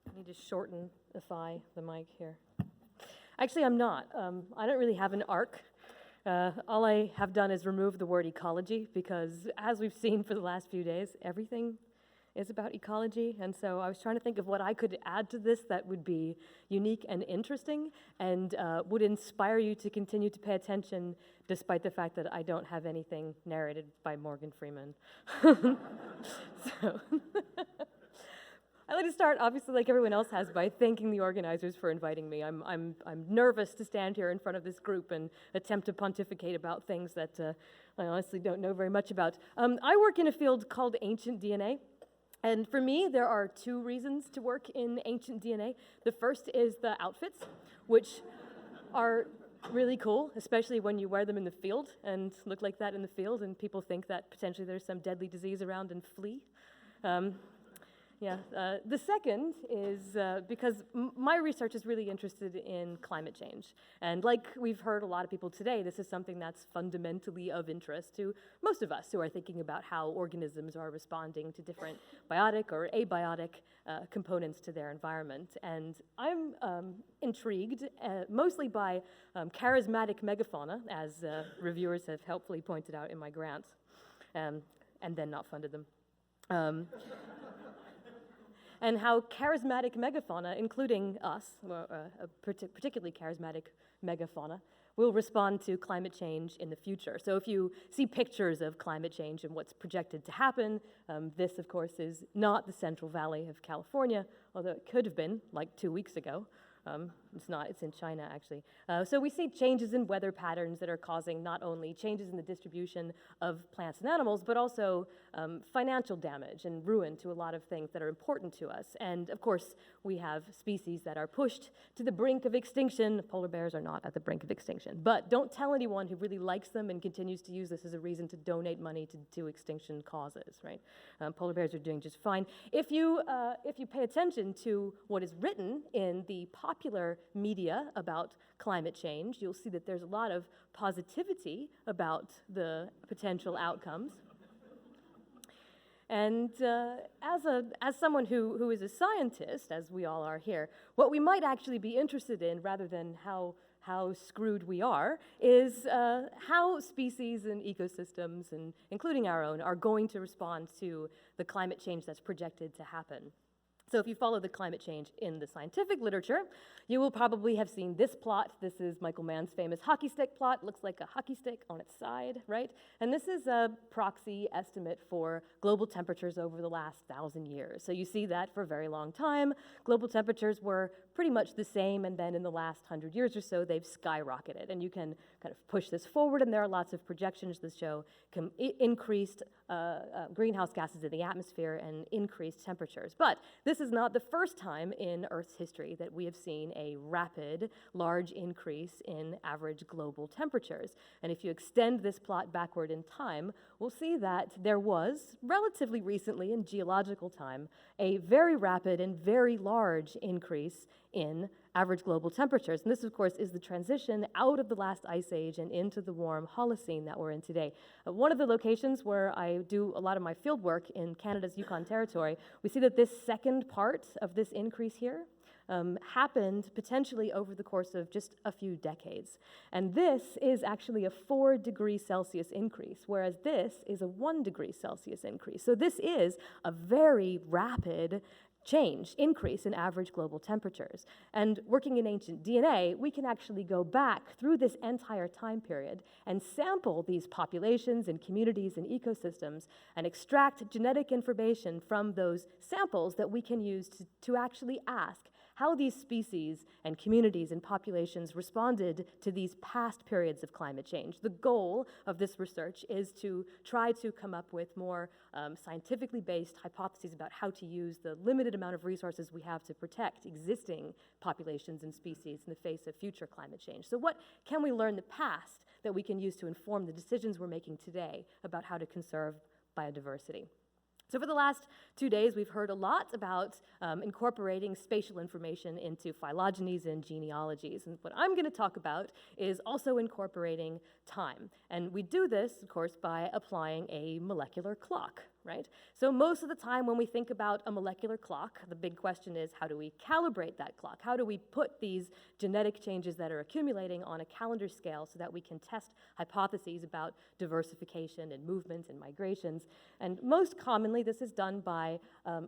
I need to shortenify the mic here. Actually, I'm not. I don't really have an arc. All I have done is remove the word ecology because, as we've seen for the last few days, everything is about ecology. And so I was trying to think of what I could add to this that would be unique and interesting and would inspire you to continue to pay attention despite the fact that I don't have anything narrated by Morgan Freeman. So I'd like to start, obviously, like everyone else has, by thanking the organizers for inviting me. I'm nervous to stand here in front of this group and attempt to pontificate about things that I honestly don't know very much about. I work in a field called ancient DNA. And for me, there are two reasons to work in ancient DNA. The first is the outfits, which are really cool, especially when you wear them in the field and look like that in the field, and people think that potentially there's some deadly disease around and flee. The second is because my research is really interested in climate change. And like we've heard a lot of people today, this is something that's fundamentally of interest to most of us who are thinking about how organisms are responding to different biotic or abiotic components to their environment. And I'm intrigued mostly by charismatic megafauna, as reviewers have helpfully pointed out in my grants, and then not funded them. And how charismatic megafauna, including us, particularly charismatic megafauna, will respond to climate change in the future. So if you see pictures of climate change and what's projected to happen, this, of course, is not the Central Valley of California, although it could have been, like 2 weeks ago. It's not, it's in China, actually. So we see changes in weather patterns that are causing not only changes in the distribution of plants and animals, but also financial damage and ruin to a lot of things that are important to us. And of course, we have species that are pushed to the brink of extinction. Polar bears are not at the brink of extinction. But don't tell anyone who really likes them and continues to use this as a reason to donate money to extinction causes, right? Polar bears are doing just fine. If you pay attention to what is written in the popular media about climate change, you'll see that there's a lot of positivity about the potential outcomes. And as someone who is a scientist, as we all are here, what we might actually be interested in, rather than how screwed we are, is how species and ecosystems, and including our own, are going to respond to the climate change that's projected to happen. So if you follow the climate change in the scientific literature, you will probably have seen this plot. This is Michael Mann's famous hockey stick plot. It looks like a hockey stick on its side, right? And this is a proxy estimate for global temperatures over the last 1,000 years. So you see that for a very long time, global temperatures were pretty much the same, and then in the last 100 years or so, they've skyrocketed. And you can kind of push this forward, and there are lots of projections that show increased greenhouse gases in the atmosphere and increased temperatures. But this is not the first time in Earth's history that we have seen a rapid, large increase in average global temperatures. And if you extend this plot backward in time, we'll see that there was, relatively recently in geological time, a very rapid and very large increase in average global temperatures. And this, of course, is the transition out of the last ice age and into the warm Holocene that we're in today. One of the locations where I do a lot of my field work in Canada's Yukon Territory, we see that this second part of this increase here happened potentially over the course of just a few decades. And this is actually a 4 degrees Celsius increase, whereas this is a 1 degree Celsius increase. So this is a very rapid increase in average global temperatures. And working in ancient DNA, we can actually go back through this entire time period and sample these populations and communities and ecosystems and extract genetic information from those samples that we can use to actually ask how these species and communities and populations responded to these past periods of climate change. The goal of this research is to try to come up with more scientifically based hypotheses about how to use the limited amount of resources we have to protect existing populations and species in the face of future climate change. So what can we learn in the past that we can use to inform the decisions we're making today about how to conserve biodiversity? So for the last 2 days, we've heard a lot about incorporating spatial information into phylogenies and genealogies. And what I'm going to talk about is also incorporating time. And we do this, of course, by applying a molecular clock, right? So most of the time when we think about a molecular clock, the big question is, how do we calibrate that clock? How do we put these genetic changes that are accumulating on a calendar scale so that we can test hypotheses about diversification and movement and migrations? And most commonly, this is done by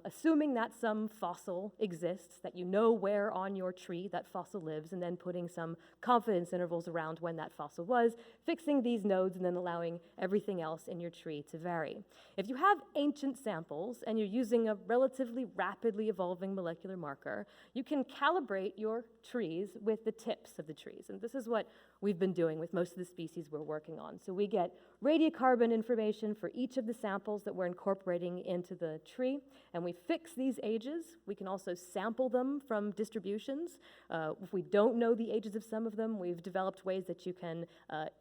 assuming that some fossil exists, that you know where on your tree that fossil lives, and then putting some confidence intervals around when that fossil was, fixing these nodes, and then allowing everything else in your tree to vary. If you have ancient samples and you're using a relatively rapidly evolving molecular marker, you can calibrate your trees with the tips of the trees. And this is what we've been doing with most of the species we're working on. So we get radiocarbon information for each of the samples that we're incorporating into the tree, and we fix these ages. We can also sample them from distributions. If we don't know the ages of some of them, we've developed ways that you can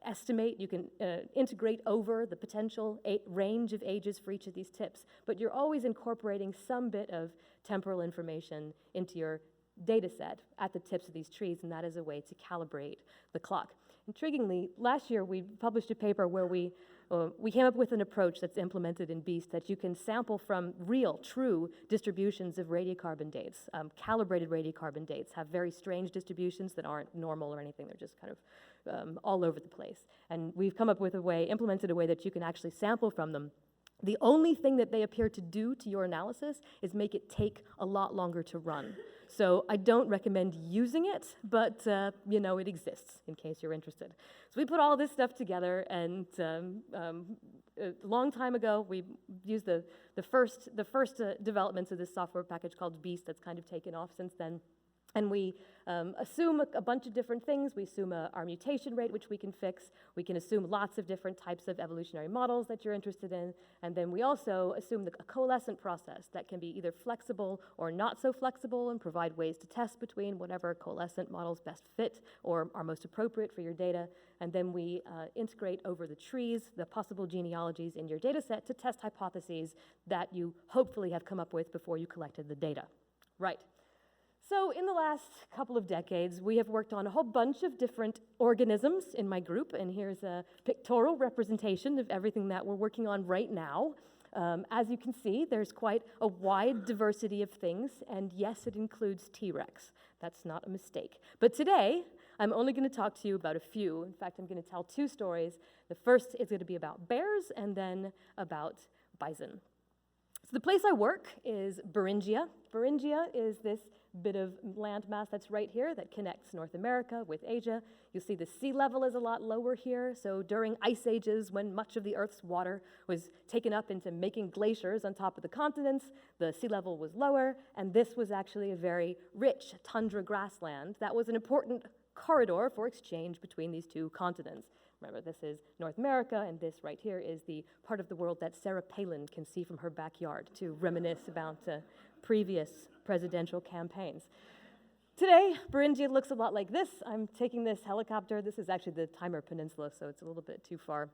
estimate, you can integrate over the potential range of ages for each of these tips, but you're always incorporating some bit of temporal information into your data set at the tips of these trees, and that is a way to calibrate the clock. Intriguingly, last year we published a paper where we came up with an approach that's implemented in BEAST that you can sample from real, true distributions of radiocarbon dates. Calibrated radiocarbon dates have very strange distributions that aren't normal or anything. They're just kind of all over the place. And we've come up with a way, implemented a way that you can actually sample from them. The only thing that they appear to do to your analysis is make it take a lot longer to run. So I don't recommend using it, but you know, it exists in case you're interested. So we put all this stuff together, and a long time ago, we used the first developments of this software package called BEAST that's kind of taken off since then. And we assume a bunch of different things. We assume our mutation rate, which we can fix. We can assume lots of different types of evolutionary models that you're interested in. And then we also assume a coalescent process that can be either flexible or not so flexible and provide ways to test between whatever coalescent models best fit or are most appropriate for your data. And then we integrate over the trees the possible genealogies in your data set to test hypotheses that you hopefully have come up with before you collected the data. Right. So in the last couple of decades, we have worked on a whole bunch of different organisms in my group, and here's a pictorial representation of everything that we're working on right now. As you can see, there's quite a wide diversity of things, and yes, it includes T-Rex. That's not a mistake. But today, I'm only going to talk to you about a few. In fact, I'm going to tell two stories. The first is going to be about bears, and then about bison. So the place I work is Beringia. Beringia is this bit of landmass that's right here that connects North America with Asia. You'll see the sea level is a lot lower here. So during ice ages, when much of the Earth's water was taken up into making glaciers on top of the continents, the sea level was lower, and this was actually a very rich tundra grassland that was an important corridor for exchange between these two continents. Remember, this is North America, and this right here is the part of the world that Sarah Palin can see from her backyard to reminisce about previous presidential campaigns. Today, Beringia looks a lot like this. I'm taking this helicopter. This is actually the Timor Peninsula, so it's a little bit too far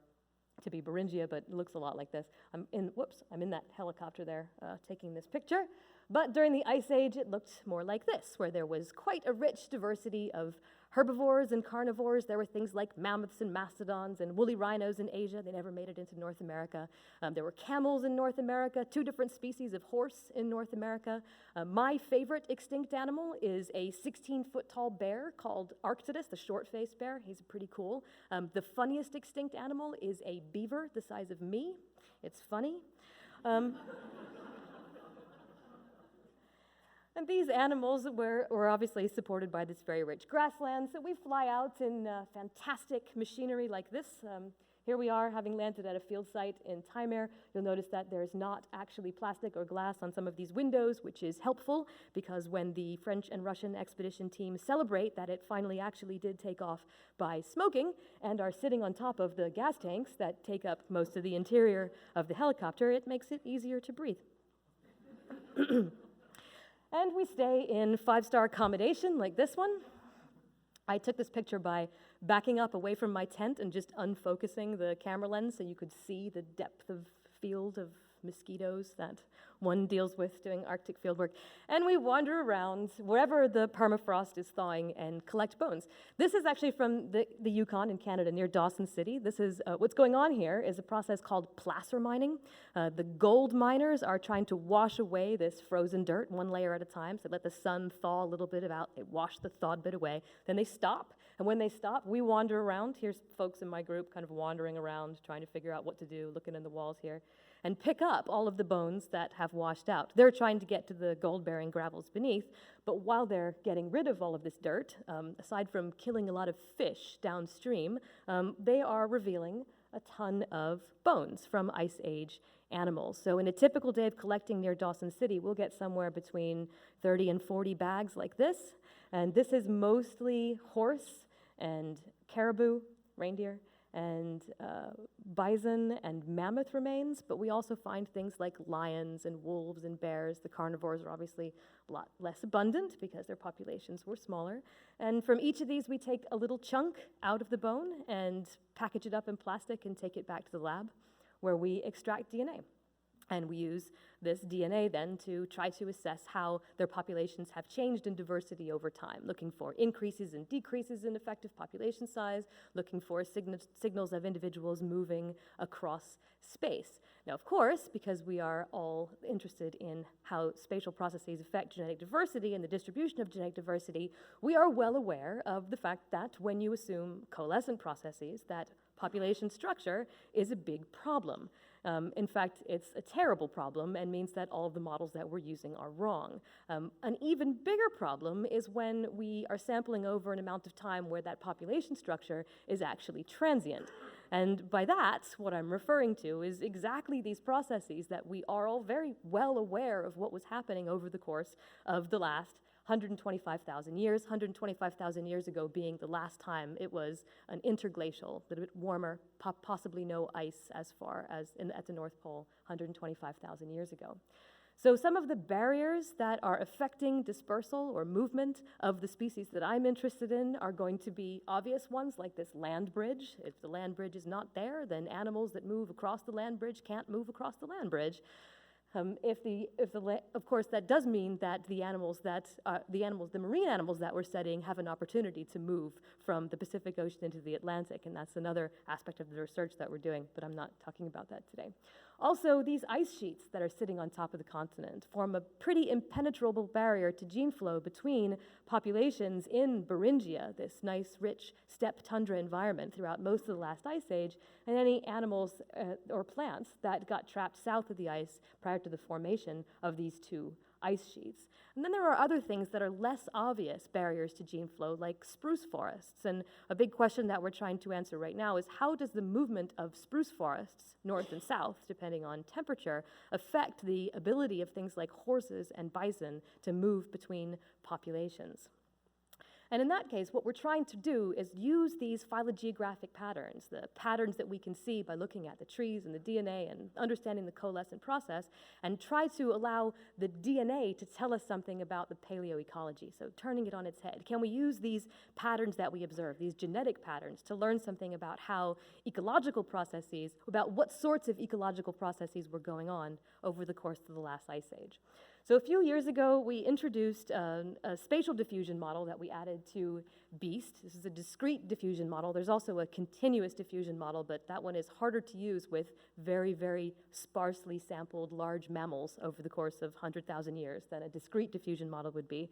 to be Beringia, but it looks a lot like this. I'm in that helicopter there taking this picture. But during the Ice Age, it looked more like this, where there was quite a rich diversity of herbivores and carnivores. There were things like mammoths and mastodons and woolly rhinos in Asia. They never made it into North America. There were camels in North America, 2 different species of horse in North America. My favorite extinct animal is a 16-foot tall bear called Arctodus, the short-faced bear. He's pretty cool. The funniest extinct animal is a beaver the size of me. It's funny. And these animals were obviously supported by this very rich grassland, so we fly out in fantastic machinery like this. Here we are, having landed at a field site in Timor. You'll notice that there's not actually plastic or glass on some of these windows, which is helpful, because when the French and Russian expedition teams celebrate that it finally actually did take off by smoking and are sitting on top of the gas tanks that take up most of the interior of the helicopter, it makes it easier to breathe. And we stay in 5-star accommodation like this one. I took this picture by backing up away from my tent and just unfocusing the camera lens so you could see the depth of field of mosquitoes that one deals with doing Arctic fieldwork. And we wander around wherever the permafrost is thawing and collect bones. This is actually from the Yukon in Canada near Dawson City. This is, what's going on here is a process called placer mining. The gold miners are trying to wash away this frozen dirt one layer at a time, so let the sun thaw a little bit about, they wash the thawed bit away, then they stop. And when they stop, we wander around. Here's folks in my group kind of wandering around, trying to figure out what to do, looking in the walls here, and pick up all of the bones that have washed out. They're trying to get to the gold-bearing gravels beneath, but while they're getting rid of all of this dirt, aside from killing a lot of fish downstream, they are revealing a ton of bones from Ice Age animals. So in a typical day of collecting near Dawson City, we'll get somewhere between 30 and 40 bags like this, and this is mostly horse and caribou, reindeer, and bison and mammoth remains, but we also find things like lions and wolves and bears. The carnivores are obviously a lot less abundant because their populations were smaller. And from each of these, we take a little chunk out of the bone and package it up in plastic and take it back to the lab where we extract DNA. And we use this DNA then to try to assess how their populations have changed in diversity over time, looking for increases and decreases in effective population size, looking for signals of individuals moving across space. Now, of course, because we are all interested in how spatial processes affect genetic diversity and the distribution of genetic diversity, we are well aware of the fact that when you assume coalescent processes, that population structure is a big problem. In fact, it's a terrible problem and means that all of the models that we're using are wrong. An even bigger problem is when we are sampling over an amount of time where that population structure is actually transient. And by that, what I'm referring to is exactly these processes that we are all very well aware of what was happening over the course of the last 125,000 years, 125,000 years ago being the last time it was an interglacial, a little bit warmer, possibly no ice as far as at the North Pole 125,000 years ago. So some of the barriers that are affecting dispersal or movement of the species that I'm interested in are going to be obvious ones like this land bridge. If the land bridge is not there, then animals that move across the land bridge can't move across the land bridge. Of course, that does mean that the marine animals that we're studying have an opportunity to move from the Pacific Ocean into the Atlantic, and that's another aspect of the research that we're doing, but I'm not talking about that today. Also, these ice sheets that are sitting on top of the continent form a pretty impenetrable barrier to gene flow between populations in Beringia, this nice, rich steppe tundra environment throughout most of the last ice age, and any animals or plants that got trapped south of the ice prior to the formation of these two ice sheets. And then there are other things that are less obvious barriers to gene flow, like spruce forests. And a big question that we're trying to answer right now is how does the movement of spruce forests, north and south, depending on temperature, affect the ability of things like horses and bison to move between populations? And in that case, what we're trying to do is use these phylogeographic patterns, the patterns that we can see by looking at the trees and the DNA and understanding the coalescent process, and try to allow the DNA to tell us something about the paleoecology, so turning it on its head. Can we use these patterns that we observe, these genetic patterns, to learn something about how ecological processes, about what sorts of ecological processes were going on over the course of the last ice age? So a few years ago, we introduced a spatial diffusion model that we added to BEAST. This is a discrete diffusion model. There's also a continuous diffusion model, but that one is harder to use with very, very sparsely sampled large mammals over the course of 100,000 years than a discrete diffusion model would be.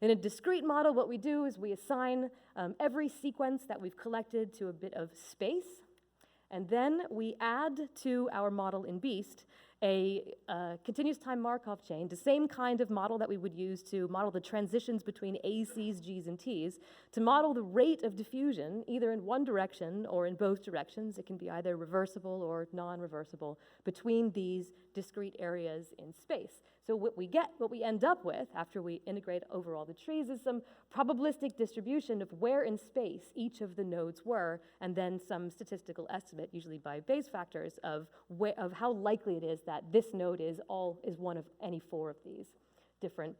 In a discrete model, what we do is we assign every sequence that we've collected to a bit of space, and then we add to our model in BEAST a continuous time Markov chain, the same kind of model that we would use to model the transitions between A's, C's, G's, and T's, to model the rate of diffusion, either in one direction or in both directions. It can be either reversible or non-reversible between these discrete areas in space. So what we end up with after we integrate over all the trees is some probabilistic distribution of where in space each of the nodes were, and then some statistical estimate, usually by Bayes factors, of how likely it is that this node is one of any four of these different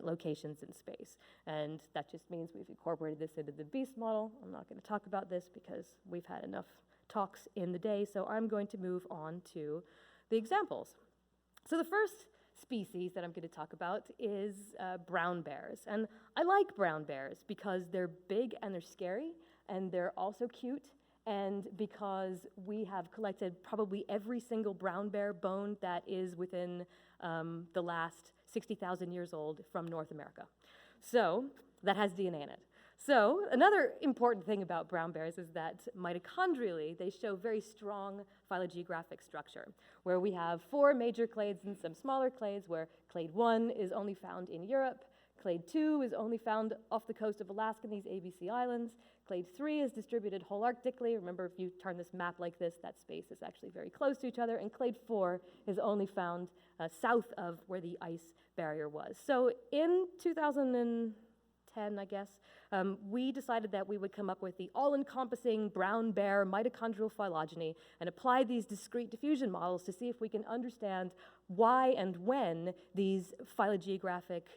locations in space. And that just means we've incorporated this into the BEAST model. I'm not going to talk about this because we've had enough talks in the day, so I'm going to move on to the examples. So the first species that I'm going to talk about is brown bears. And I like brown bears because they're big and they're scary, and they're also cute, and because we have collected probably every single brown bear bone that is within the last 60,000 years old from North America. So that has DNA in it. So another important thing about brown bears is that mitochondrially, they show very strong phylogeographic structure, where we have 4 major clades and some smaller clades, where clade 1 is only found in Europe, clade 2 is only found off the coast of Alaska in these ABC islands, clade 3 is distributed holarctically. Remember, if you turn this map like this, that space is actually very close to each other, and clade 4 is only found south of where the ice barrier was. So in 2010, I guess, we decided that we would come up with the all-encompassing brown bear mitochondrial phylogeny and apply these discrete diffusion models to see if we can understand why and when this phylogeographic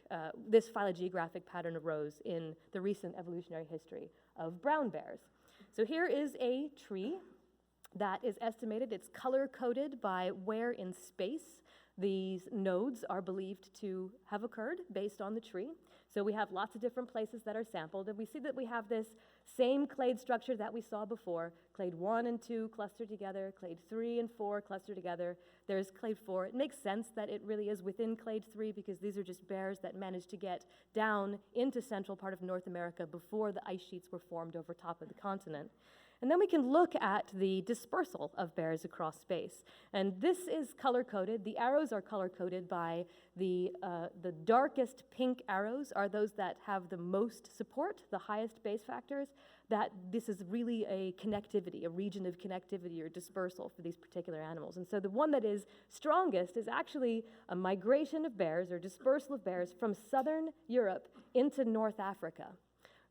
pattern arose in the recent evolutionary history of brown bears. So here is a tree that is estimated. It's color-coded by where in space these nodes are believed to have occurred based on the tree. So we have lots of different places that are sampled, and we see that we have this same clade structure that we saw before. Clade 1 and 2 clustered together, clade 3 and 4 clustered together. There's clade 4. It makes sense that it really is within clade 3 because these are just bears that managed to get down into central part of North America before the ice sheets were formed over top of the continent. And then we can look at the dispersal of bears across space. And this is color-coded. The arrows are color-coded by the darkest pink arrows are those that have the most support, the highest base factors, that this is really a connectivity, a region of connectivity or dispersal for these particular animals. And so the one that is strongest is actually a migration of bears or dispersal of bears from southern Europe into North Africa,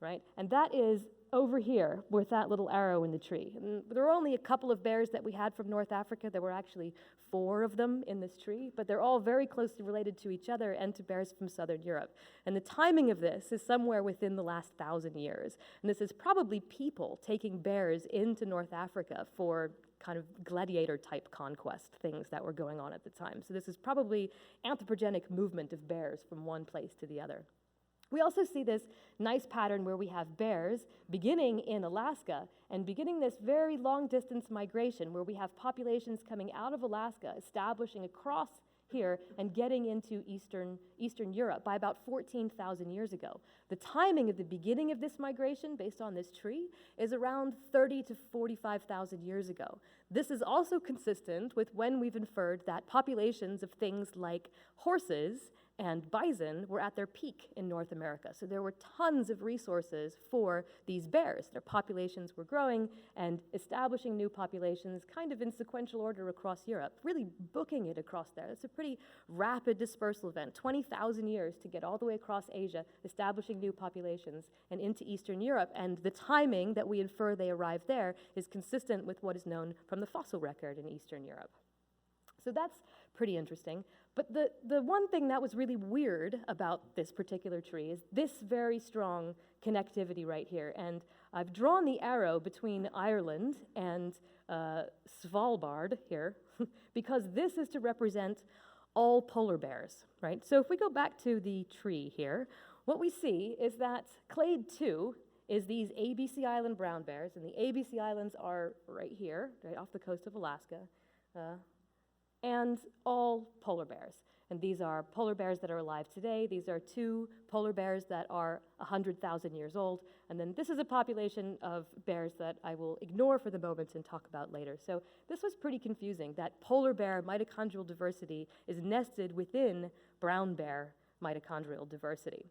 right? And that is over here with that little arrow in the tree. And there were only a couple of bears that we had from North Africa. There were actually 4 of them in this tree, but they're all very closely related to each other and to bears from southern Europe. And the timing of this is somewhere within the last 1,000 years. And this is probably people taking bears into North Africa for kind of gladiator-type conquest things that were going on at the time. So this is probably anthropogenic movement of bears from one place to the other. We also see this nice pattern where we have bears beginning in Alaska and beginning this very long-distance migration where we have populations coming out of Alaska, establishing across here and getting into Eastern Europe by about 14,000 years ago. The timing of the beginning of this migration, based on this tree, is around 30 to 45,000 years ago. This is also consistent with when we've inferred that populations of things like horses and bison were at their peak in North America. So there were tons of resources for these bears. Their populations were growing and establishing new populations kind of in sequential order across Europe, really booking it across there. It's a pretty rapid dispersal event, 20,000 years to get all the way across Asia, establishing new populations and into Eastern Europe. And the timing that we infer they arrived there is consistent with what is known from the fossil record in Eastern Europe. So that's pretty interesting. But the one thing that was really weird about this particular tree is this very strong connectivity right here. And I've drawn the arrow between Ireland and Svalbard here because this is to represent all polar bears, right? So if we go back to the tree here, what we see is that clade 2 is these ABC Island brown bears, and the ABC Islands are right here, right off the coast of Alaska, and all polar bears. And these are polar bears that are alive today. These are 2 polar bears that are 100,000 years old. And then this is a population of bears that I will ignore for the moment and talk about later. So this was pretty confusing, that polar bear mitochondrial diversity is nested within brown bear mitochondrial diversity.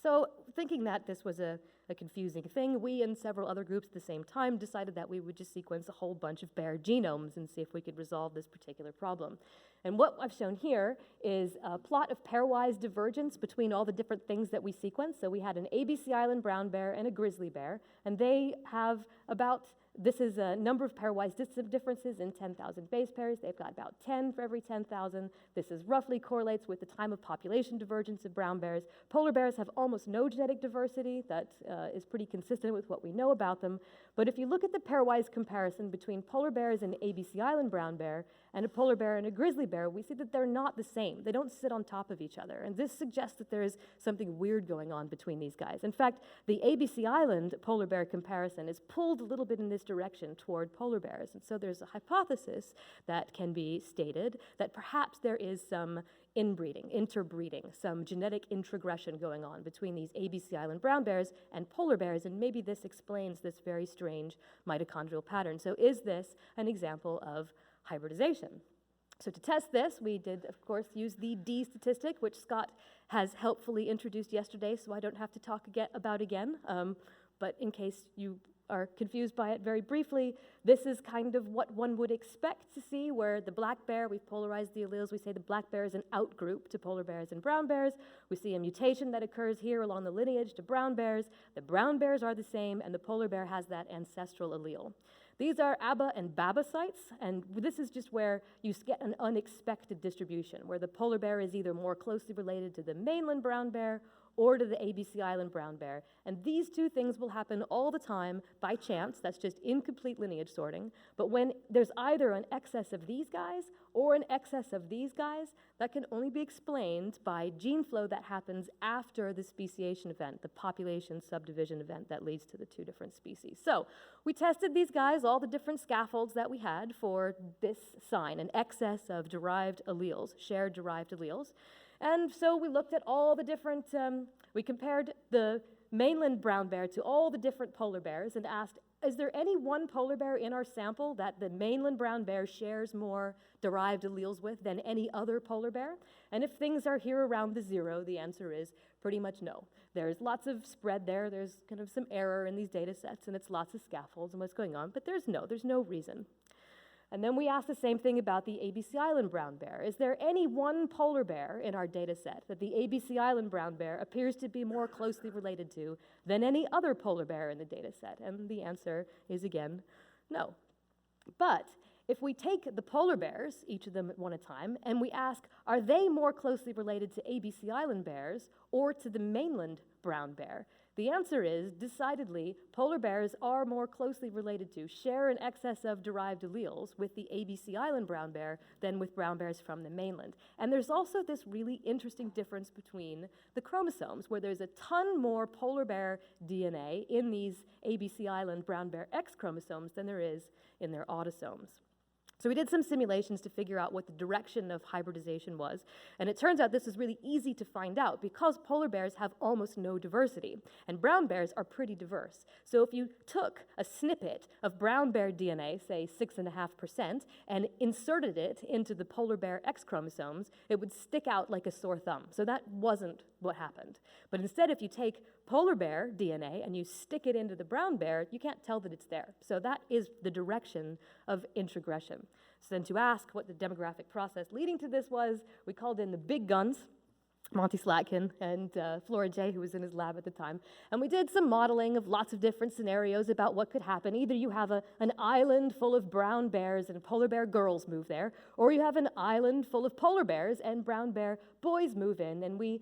So thinking that this was a confusing thing, we and several other groups at the same time decided that we would just sequence a whole bunch of bear genomes and see if we could resolve this particular problem. And what I've shown here is a plot of pairwise divergence between all the different things that we sequenced. So we had an ABC Island brown bear and a grizzly bear, and they have about, this is a number of pairwise differences in 10,000 base pairs. They've got about 10 for every 10,000. This is roughly correlates with the time of population divergence of brown bears. Polar bears have almost no genetic diversity. That is pretty consistent with what we know about them. But if you look at the pairwise comparison between polar bears and ABC Island brown bear and a polar bear and a grizzly bear, we see that they're not the same. They don't sit on top of each other. And this suggests that there is something weird going on between these guys. In fact, the ABC Island polar bear comparison is pulled a little bit in this direction toward polar bears. And so there's a hypothesis that can be stated that perhaps there is some inbreeding, interbreeding, some genetic introgression going on between these ABC Island brown bears and polar bears, and maybe this explains this very strange mitochondrial pattern. So is this an example of hybridization? So to test this, we did, of course, use the D statistic, which Scott has helpfully introduced yesterday, so I don't have to talk about again. But in case you are confused by it very briefly, this is kind of what one would expect to see, where the black bear, we've polarized the alleles, we say the black bear is an outgroup to polar bears and brown bears. We see a mutation that occurs here along the lineage to brown bears. The brown bears are the same, and the polar bear has that ancestral allele. These are ABBA and BABA sites, and this is just where you get an unexpected distribution, where the polar bear is either more closely related to the mainland brown bear or to the ABC Island brown bear. And these two things will happen all the time by chance. That's just incomplete lineage sorting. But when there's either an excess of these guys or an excess of these guys, that can only be explained by gene flow that happens after the speciation event, the population subdivision event that leads to the two different species. So we tested these guys, all the different scaffolds that we had for this sign, an excess of derived alleles, shared derived alleles. And so we looked at all the different, we compared the mainland brown bear to all the different polar bears and asked, is there any one polar bear in our sample that the mainland brown bear shares more derived alleles with than any other polar bear? And if things are here around the zero, the answer is pretty much no. There's lots of spread there, there's kind of some error in these data sets, and it's lots of scaffolds and what's going on, but there's no reason. And then we asked the same thing about the ABC Island brown bear. Is there any one polar bear in our data set that the ABC Island brown bear appears to be more closely related to than any other polar bear in the data set? And the answer is, again, no. But if we take the polar bears, each of them at one at a time, and we ask, are they more closely related to ABC Island bears or to the mainland brown bear? The answer is, decidedly, polar bears are more closely related to, share an excess of derived alleles with the ABC Island brown bear than with brown bears from the mainland. And there's also this really interesting difference between the chromosomes, where there's a ton more polar bear DNA in these ABC Island brown bear X chromosomes than there is in their autosomes. So we did some simulations to figure out what the direction of hybridization was, and it turns out this is really easy to find out because polar bears have almost no diversity, and brown bears are pretty diverse. So if you took a snippet of brown bear DNA, say 6.5%, and inserted it into the polar bear X chromosomes, it would stick out like a sore thumb. So that wasn't what happened. But instead, if you take polar bear DNA and you stick it into the brown bear, you can't tell that it's there. So that is the direction of introgression. So then to ask what the demographic process leading to this was, we called in the big guns, Monty Slatkin and Flora J., who was in his lab at the time. And we did some modeling of lots of different scenarios about what could happen. Either you have an island full of brown bears and polar bear girls move there, or you have an island full of polar bears and brown bear boys move in. And we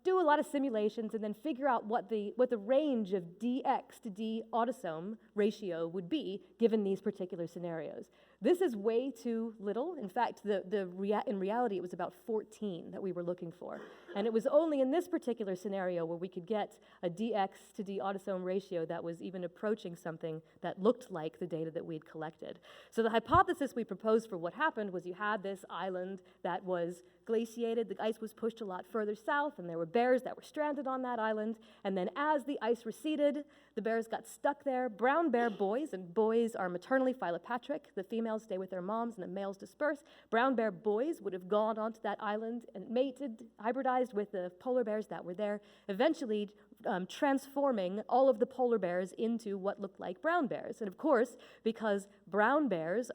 do a lot of simulations and then figure out what the range of DX to D autosome ratio would be given these particular scenarios. This is way too little. In fact, in reality, it was about 14 that we were looking for. And it was only in this particular scenario where we could get a DX to D autosome ratio that was even approaching something that looked like the data that we'd collected. So the hypothesis we proposed for what happened was you had this island that was glaciated, the ice was pushed a lot further south, and there were bears that were stranded on that island, and then as the ice receded, the bears got stuck there. Brown bear boys, and boys are maternally philopatric, the females stay with their moms and the males disperse. Brown bear boys would have gone onto that island and mated, hybridized with the polar bears that were there, eventually transforming all of the polar bears into what looked like brown bears. And of course, because brown bears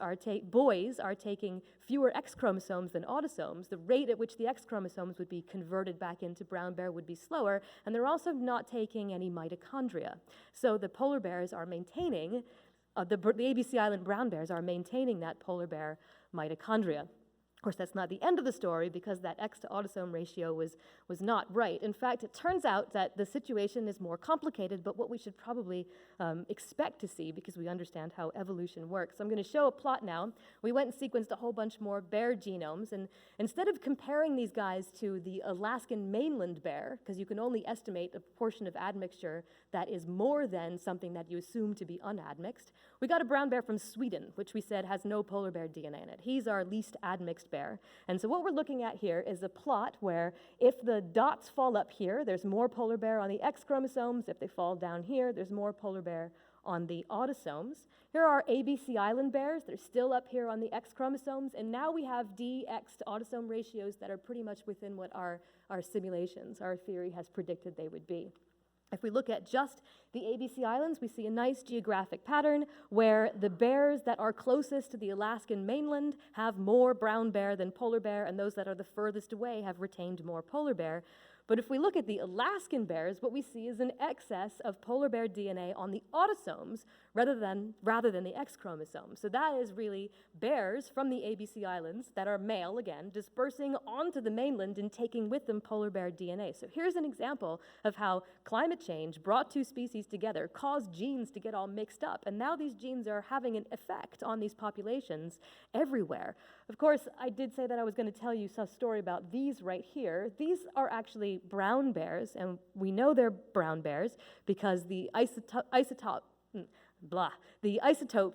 boys are taking fewer X chromosomes than autosomes, the rate at which the X chromosomes would be converted back into brown bear would be slower, and they're also not taking any mitochondria. So the polar bears are maintaining, the ABC Island brown bears are maintaining that polar bear mitochondria. Of course, that's not the end of the story, because that X to autosome ratio was not right. In fact, it turns out that the situation is more complicated, but what we should probably expect to see, because we understand how evolution works. So I'm going to show a plot now. We went and sequenced a whole bunch more bear genomes, and instead of comparing these guys to the Alaskan mainland bear, because you can only estimate a proportion of admixture that is more than something that you assume to be unadmixed, we got a brown bear from Sweden, which we said has no polar bear DNA in it. He's our least admixed bear. And so what we're looking at here is a plot where if the dots fall up here, there's more polar bear on the X chromosomes. If they fall down here, there's more polar bear on the autosomes. Here are ABC island bears. They're still up here on the X chromosomes. And now we have DX to autosome ratios that are pretty much within what our simulations, our theory has predicted they would be. If we look at just the ABC Islands, we see a nice geographic pattern where the bears that are closest to the Alaskan mainland have more brown bear than polar bear, and those that are the furthest away have retained more polar bear. But if we look at the Alaskan bears, what we see is an excess of polar bear DNA on the autosomes rather than the X chromosome. So that is really bears from the ABC Islands that are male, again, dispersing onto the mainland and taking with them polar bear DNA. So here's an example of how climate change brought two species together, caused genes to get all mixed up, and now these genes are having an effect on these populations everywhere. Of course, I did say that I was going to tell you some story about these right here. These are actually brown bears, and we know they're brown bears because the isotopes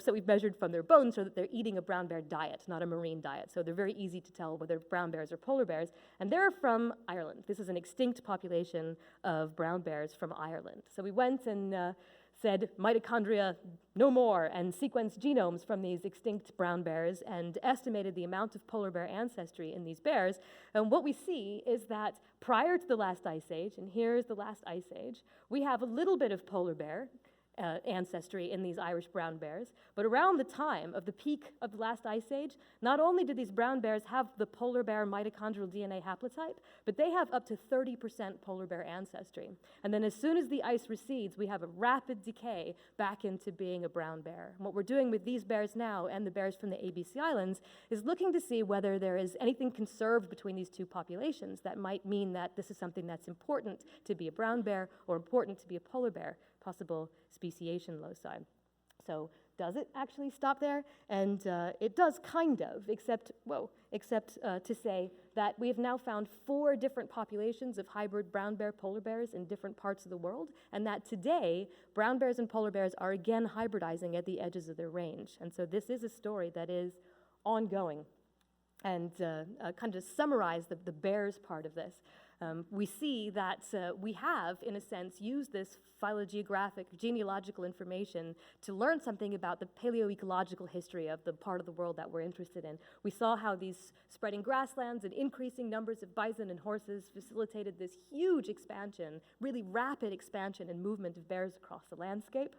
that we've measured from their bones show that they're eating a brown bear diet, not a marine diet. So they're very easy to tell whether brown bears or polar bears. And they're from Ireland. This is an extinct population of brown bears from Ireland. So we went and said mitochondria no more, and sequenced genomes from these extinct brown bears and estimated the amount of polar bear ancestry in these bears. And what we see is that prior to the last ice age, and here's the last ice age, we have a little bit of polar bear ancestry in these Irish brown bears, but around the time of the peak of the last ice age, not only did these brown bears have the polar bear mitochondrial DNA haplotype, but they have up to 30% polar bear ancestry. And then as soon as the ice recedes, we have a rapid decay back into being a brown bear. And what we're doing with these bears now and the bears from the ABC Islands is looking to see whether there is anything conserved between these two populations that might mean that this is something that's important to be a brown bear or important to be a polar bear, possible speciation loci. So does it actually stop there? And it does kind of, except to say that we have now found 4 different populations of hybrid brown bear polar bears in different parts of the world, and that today brown bears and polar bears are again hybridizing at the edges of their range. And so this is a story that is ongoing. And kind of summarize the bears part of this. We see that we have, in a sense, used this phylogeographic, genealogical information to learn something about the paleoecological history of the part of the world that we're interested in. We saw how these spreading grasslands and increasing numbers of bison and horses facilitated this huge expansion, really rapid expansion and movement of bears across the landscape.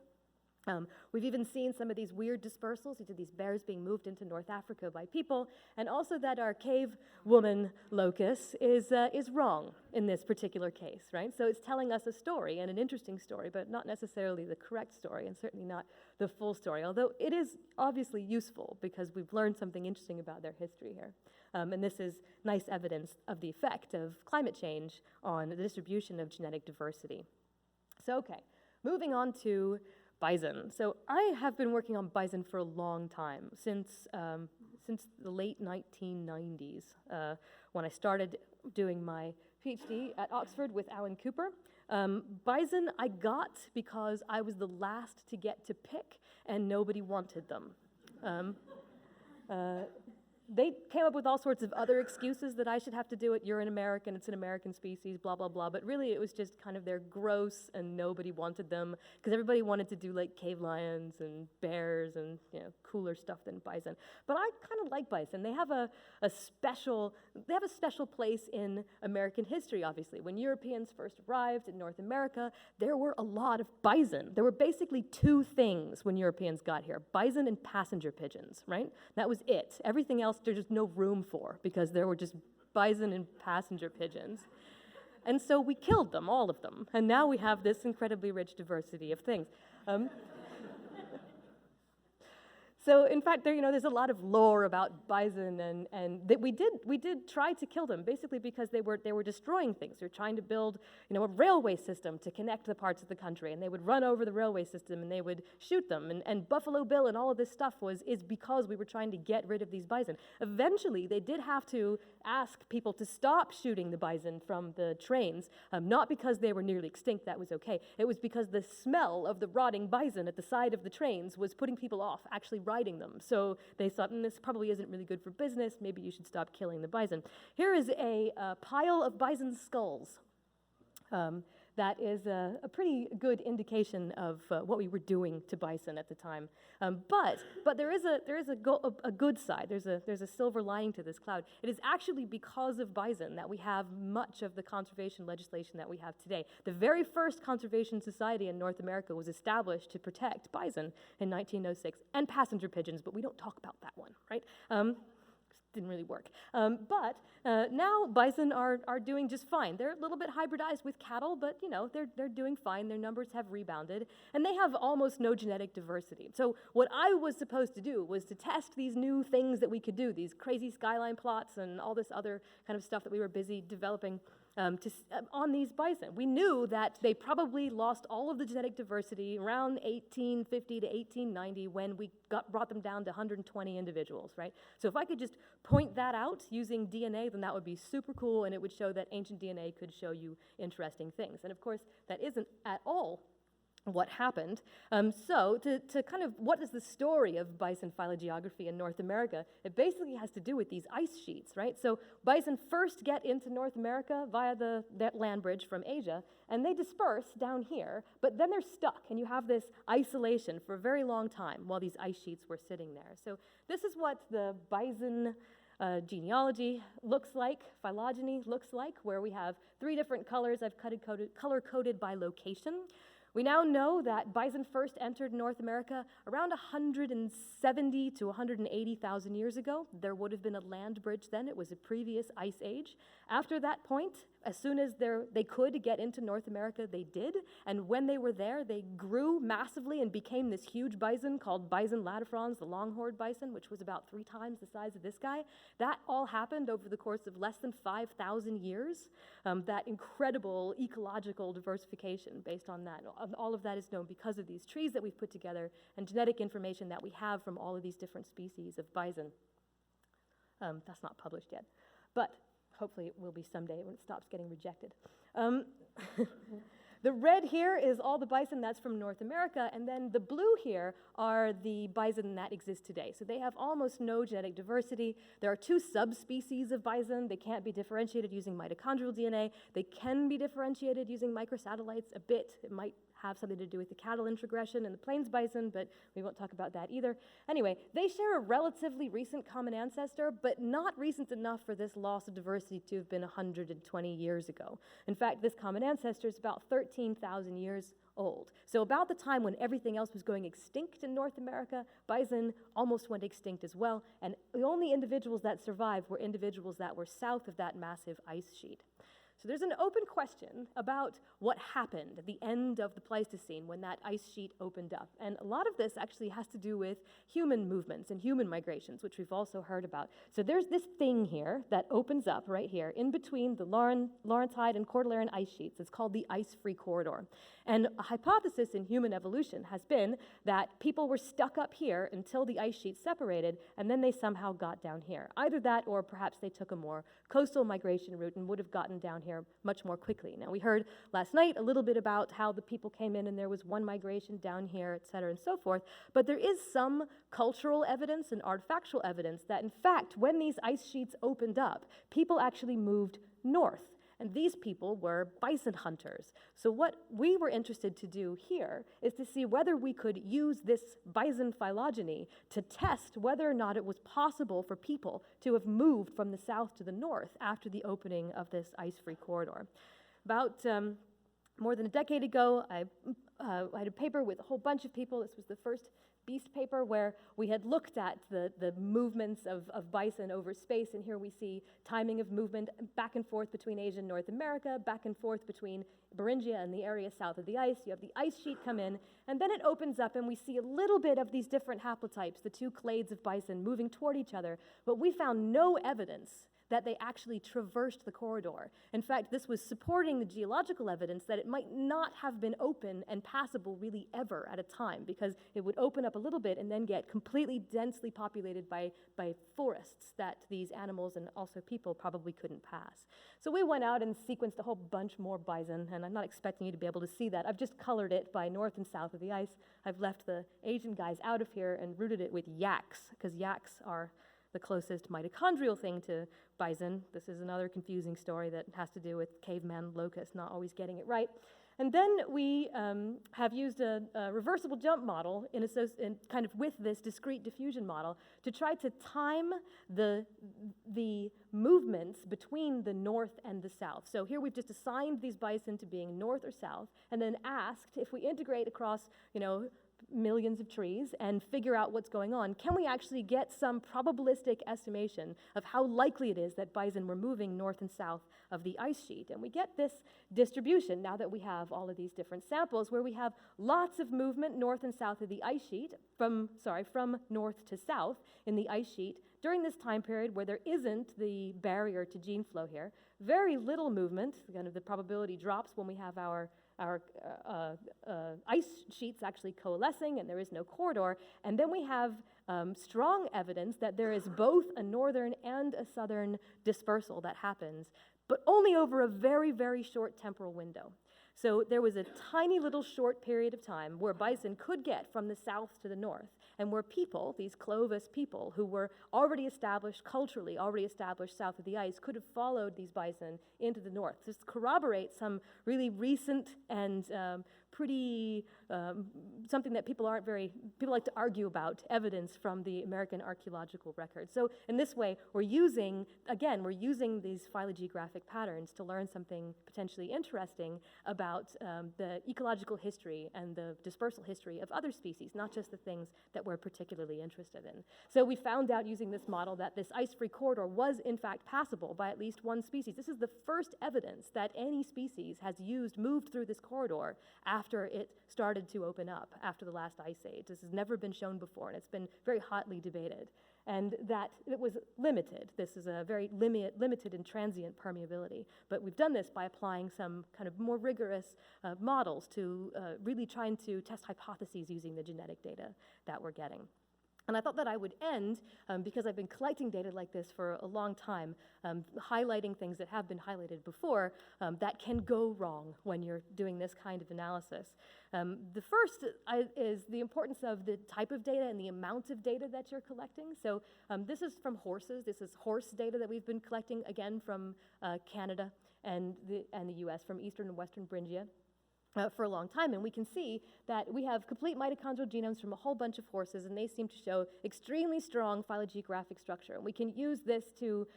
We've even seen some of these weird dispersals into these bears being moved into North Africa by people, and also that our cave woman locus is wrong in this particular case, right? So it's telling us a story, and an interesting story, but not necessarily the correct story, and certainly not the full story, although it is obviously useful because we've learned something interesting about their history here. And this is nice evidence of the effect of climate change on the distribution of genetic diversity. So, okay, moving on to bison. So I have been working on bison for a long time, since the late 1990s, when I started doing my PhD at Oxford with Alan Cooper. Bison I got because I was the last to get to pick, and nobody wanted them. They came up with all sorts of other excuses that I should have to do it. You're an American, it's an American species, blah, blah, blah. But really, it was just kind of they're gross and nobody wanted them because everybody wanted to do like cave lions and bears and cooler stuff than bison. But I kind of like bison. They have a special place in American history, obviously. When Europeans first arrived in North America, there were a lot of bison. There were basically 2 things when Europeans got here: bison and passenger pigeons, right? That was it. Everything else there's just no room for because there were just bison and passenger pigeons. And so we killed them, all of them. And now we have this incredibly rich diversity of things. So in fact, there's a lot of lore about bison, and that we did try to kill them, basically because they were destroying things. They're trying to build, a railway system to connect the parts of the country, and they would run over the railway system, and they would shoot them. And Buffalo Bill and all of this stuff is because we were trying to get rid of these bison. Eventually, they did have to ask people to stop shooting the bison from the trains, not because they were nearly extinct, that was okay. It was because the smell of the rotting bison at the side of the trains was putting people off actually riding them. So they thought, this probably isn't really good for business, maybe you should stop killing the bison. Here is a pile of bison skulls. That is a pretty good indication of what we were doing to bison at the time. But there is a good side. There's a silver lining to this cloud. It is actually because of bison that we have much of the conservation legislation that we have today. The very first conservation society in North America was established to protect bison in 1906, and passenger pigeons, but we don't talk about that one, right? Didn't really work. But now bison are doing just fine. They're a little bit hybridized with cattle, but they're doing fine. Their numbers have rebounded, and they have almost no genetic diversity. So what I was supposed to do was to test these new things that we could do, these crazy skyline plots and all this other kind of stuff that we were busy developing on these bison. We knew that they probably lost all of the genetic diversity around 1850 to 1890 when we brought them down to 120 individuals, right? So if I could just point that out using DNA, then that would be super cool, and it would show that ancient DNA could show you interesting things. And of course, that isn't at all what happened. So to kind of, what is the story of bison phylogeography in North America? It basically has to do with these ice sheets, right? So bison first get into North America via that land bridge from Asia, and they disperse down here, but then they're stuck, and you have this isolation for a very long time while these ice sheets were sitting there. So this is what the bison genealogy looks like, phylogeny looks like, where we have 3 different colors I've color-coded by location. We now know that bison first entered North America around 170 to 180,000 years ago. There would have been a land bridge then. It was a previous ice age. After that point, as soon as they could get into North America, they did. And when they were there, they grew massively and became this huge bison called bison latifrons, the longhorned bison, which was about 3 times the size of this guy. That all happened over the course of less than 5,000 years. That incredible ecological diversification based on that. All of that is known because of these trees that we've put together and genetic information that we have from all of these different species of bison. That's not published yet, but hopefully it will be someday when it stops getting rejected. The red here is all the bison that's from North America, and then the blue here are the bison that exist today. So they have almost no genetic diversity. There are 2 subspecies of bison. They can't be differentiated using mitochondrial DNA. They can be differentiated using microsatellites a bit. It might have something to do with the cattle introgression and the plains bison, but we won't talk about that either. Anyway, they share a relatively recent common ancestor, but not recent enough for this loss of diversity to have been 120 years ago. In fact, this common ancestor is about 13,000 years old. So about the time when everything else was going extinct in North America, bison almost went extinct as well, and the only individuals that survived were individuals that were south of that massive ice sheet. So there's an open question about what happened at the end of the Pleistocene when that ice sheet opened up. And a lot of this actually has to do with human movements and human migrations, which we've also heard about. So there's this thing here that opens up right here in between the Laurentide and Cordilleran ice sheets. It's called the ice-free corridor. And a hypothesis in human evolution has been that people were stuck up here until the ice sheet separated, and then they somehow got down here. Either that, or perhaps they took a more coastal migration route and would have gotten down here much more quickly. Now, we heard last night a little bit about how the people came in and there was one migration down here, et cetera, and so forth, but there is some cultural evidence and artifactual evidence that, in fact, when these ice sheets opened up, people actually moved north. And these people were bison hunters. So what we were interested to do here is to see whether we could use this bison phylogeny to test whether or not it was possible for people to have moved from the south to the north after the opening of this ice-free corridor. About more than a decade ago, I had a paper with a whole bunch of people. This was the first beast paper where we had looked at the movements of bison over space, and here we see timing of movement back and forth between Asia and North America, back and forth between Beringia and the area south of the ice. You have the ice sheet come in, and then it opens up and we see a little bit of these different haplotypes, the two clades of bison moving toward each other, but we found no evidence that they actually traversed the corridor. In fact, this was supporting the geological evidence that it might not have been open and passable really ever at a time, because it would open up a little bit and then get completely densely populated by forests that these animals and also people probably couldn't pass. So we went out and sequenced a whole bunch more bison, and I'm not expecting you to be able to see that. I've just colored it by north and south of the ice. I've left the Asian guys out of here and rooted it with yaks, because yaks are the closest mitochondrial thing to bison. This is another confusing story that has to do with caveman locust not always getting it right. And then we have used a reversible jump model in kind of with this discrete diffusion model to try to time the movements between the north and the south. So here we've just assigned these bison to being north or south, and then asked if we integrate across, millions of trees and figure out what's going on, can we actually get some probabilistic estimation of how likely it is that bison were moving north and south of the ice sheet? And we get this distribution now that we have all of these different samples where we have lots of movement north and south of the ice sheet, from north to south in the ice sheet during this time period where there isn't the barrier to gene flow here. Very little movement, kind of the probability drops when we have our ice sheets actually coalescing and there is no corridor. And then we have strong evidence that there is both a northern and a southern dispersal that happens, but only over a very, very short temporal window. So there was a tiny little short period of time where bison could get from the south to the north, and where people, these Clovis people who were already established culturally, already established south of the ice, could have followed these bison into the north. This corroborates some really recent and pretty, something that people like to argue about, evidence from the American archaeological record. So in this way, we're using these phylogeographic patterns to learn something potentially interesting about the ecological history and the dispersal history of other species, not just the things that we're particularly interested in. So we found out using this model that this ice-free corridor was in fact passable by at least one species. This is the first evidence that any species has moved through this corridor after it started to open up after the last ice age. This has never been shown before, and it's been very hotly debated. And that it was limited. This is a very limited and transient permeability. But we've done this by applying some kind of more rigorous models to really trying to test hypotheses using the genetic data that we're getting. And I thought that I would end, because I've been collecting data like this for a long time, highlighting things that have been highlighted before that can go wrong when you're doing this kind of analysis. The first is the importance of the type of data and the amount of data that you're collecting. So this is from horses. This is horse data that we've been collecting, again, from Canada and the US, from eastern and western Beringia. For a long time, and we can see that we have complete mitochondrial genomes from a whole bunch of horses, and they seem to show extremely strong phylogeographic structure. And we can use this to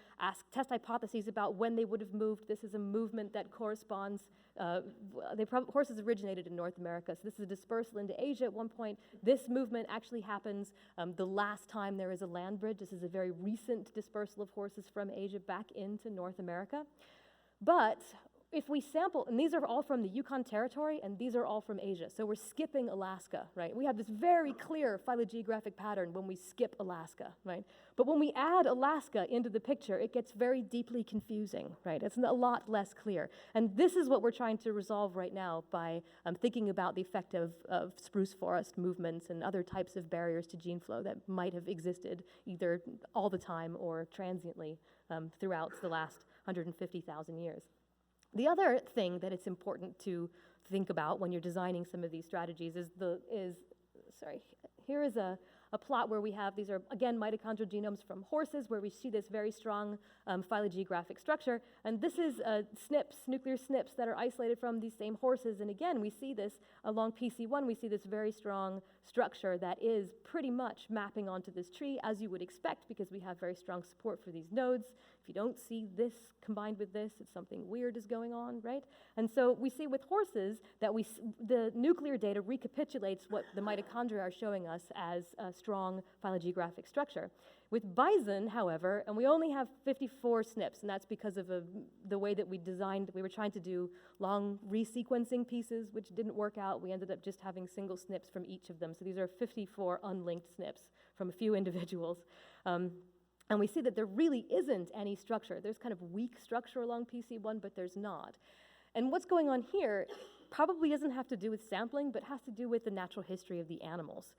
test hypotheses about when they would have moved. This is a movement that corresponds. Horses originated in North America, so this is a dispersal into Asia at one point. This movement actually happens the last time there is a land bridge. This is a very recent dispersal of horses from Asia back into North America. But if we sample, and these are all from the Yukon Territory, and these are all from Asia, so we're skipping Alaska, right? We have this very clear phylogeographic pattern when we skip Alaska, right? But when we add Alaska into the picture, it gets very deeply confusing, right? It's a lot less clear. And this is what we're trying to resolve right now by thinking about the effect of spruce forest movements and other types of barriers to gene flow that might have existed either all the time or transiently throughout the last 150,000 years. The other thing that it's important to think about when you're designing some of these strategies here is a a plot where we have, these are again mitochondrial genomes from horses, where we see this very strong phylogeographic structure. And this is SNPs, nuclear SNPs that are isolated from these same horses. And again, we see this along PC1, we see this very strong structure that is pretty much mapping onto this tree, as you would expect, because we have very strong support for these nodes. If you don't see this combined with this, it's something weird is going on, right? And so we see with horses that the nuclear data recapitulates what the mitochondria are showing us as a strong phylogeographic structure. With bison, however, and we only have 54 SNPs, and that's because of the way that we designed, we were trying to do long resequencing pieces, which didn't work out. We ended up just having single SNPs from each of them. So these are 54 unlinked SNPs from a few individuals. And we see that there really isn't any structure. There's kind of weak structure along PC1, but there's not. And what's going on here probably doesn't have to do with sampling, but has to do with the natural history of the animals.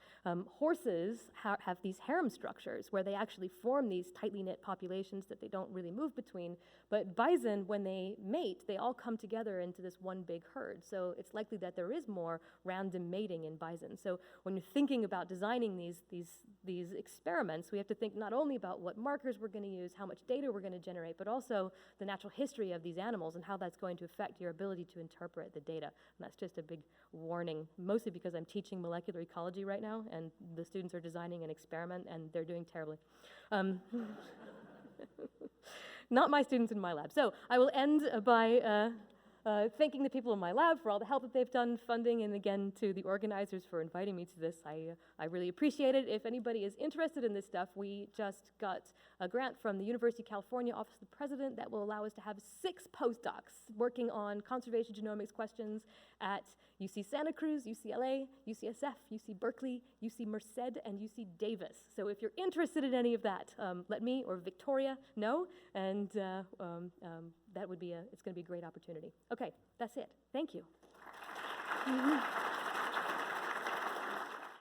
Horses have these harem structures where they actually form these tightly knit populations that they don't really move between. But bison, when they mate, they all come together into this one big herd. So it's likely that there is more random mating in bison. So when you're thinking about designing these experiments, we have to think not only about what markers we're going to use, how much data we're going to generate, but also the natural history of these animals and how that's going to affect your ability to interpret the data. And that's just a big warning, mostly because I'm teaching molecular ecology right now, and the students are designing an experiment, and they're doing terribly. Not my students in my lab. So I will end by thanking the people in my lab for all the help that they've done, funding, and again to the organizers for inviting me to this. I really appreciate it. If anybody is interested in this stuff, we just got a grant from the University of California Office of the President that will allow us to have 6 postdocs working on conservation genomics questions at UC Santa Cruz, UCLA, UCSF, UC Berkeley, UC Merced, and UC Davis. So if you're interested in any of that, let me or Victoria know, and that would be it's going to be a great opportunity. Okay, that's it. Thank you.